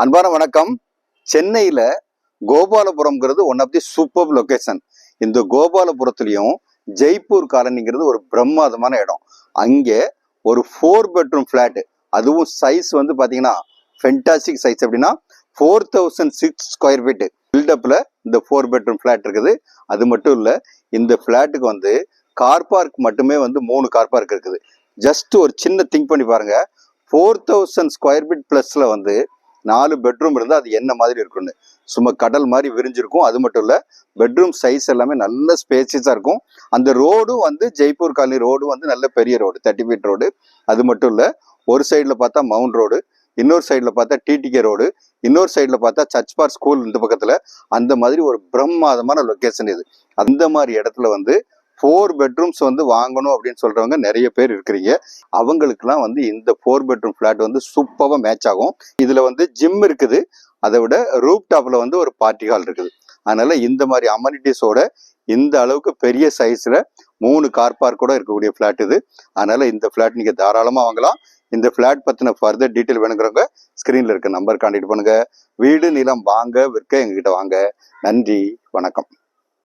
அன்பான வணக்கம். சென்னையில கோபாலபுரம்ங்கிறது one of the super location. இந்த கோபாலபுரத்துலயும் ஜெய்ப்பூர் காலனிங்கிறது ஒரு பிரம்மாதமான இடம். அங்கே ஒரு 4 பெட்ரூம் பிளாட், அதுவும் சைஸ் வந்து பாத்தீங்கன்னா ஃபென்டாஸ்டிக் சைஸ். அப்படின்னா 4006 ஸ்கொயர் ஃபீட் பில்டப்ல இந்த 4 பெட்ரூம் பிளாட் இருக்குது. அது மட்டும் இல்ல, இந்த பிளாட்டுக்கு வந்து கார் பார்க் மட்டுமே வந்து 3 கார் பார்க் இருக்குது. ஜஸ்ட் ஒரு சின்ன திங்க் பண்ணி பாருங்க, 4000 ஸ்கொயர் ஃபீட் பிளஸ்ல வந்து 4 பெட்ரூம் இருந்தால் அது என்ன மாதிரி இருக்குன்னு. சும்மா கடல் மாதிரி விரிஞ்சிருக்கும். அது மட்டும் இல்லை, பெட்ரூம் சைஸ் எல்லாமே நல்ல ஸ்பேசியஸாக இருக்கும். அந்த ரோடும் வந்து ஜெய்ப்பூர் காலனி ரோடு வந்து நல்ல பெரிய ரோடு, 30 ஃபீட் ரோடு. அது மட்டும் இல்லை, ஒரு சைடில் பார்த்தா மவுண்ட் ரோடு, இன்னொரு சைடில் பார்த்தா டிடிகே ரோடு, இன்னொரு சைடில் பார்த்தா சர்ச் பார்க் ஸ்கூல் இந்த பக்கத்தில். அந்த மாதிரி ஒரு பிரம்மாதமான லொக்கேஷன் இது. அந்த மாதிரி இடத்துல வந்து 4 பெட்ரூம்ஸ் வந்து வாங்கணும் அப்படின்னு சொல்றவங்க நிறைய பேர் இருக்கிறீங்க. அவங்களுக்குலாம் வந்து இந்த 4 பெட்ரூம் பிளாட் வந்து சூப்பராக மேட்ச் ஆகும். இதுல வந்து ஜிம் இருக்குது, அதை விட ரூப் டாப்ல வந்து ஒரு பார்ட்டி ஹால் இருக்குது. அதனால இந்த மாதிரி அமெனிட்டிஸோட இந்த அளவுக்கு பெரிய சைஸ்ல 3 கார் பார்க் கூட இருக்கக்கூடிய பிளாட் இது. அதனால இந்த பிளாட் நீங்க தாராளமா வாங்கலாம். இந்த பிளாட் பத்தின ஃபர்தர் டீட்டெயில் வேணுங்கிறவங்க ஸ்கிரீன்ல இருக்க நம்பர் கான்டாக்ட் பண்ணுங்க. வீடு நிலம் வாங்க விற்க எங்ககிட்ட வாங்க. நன்றி, வணக்கம்.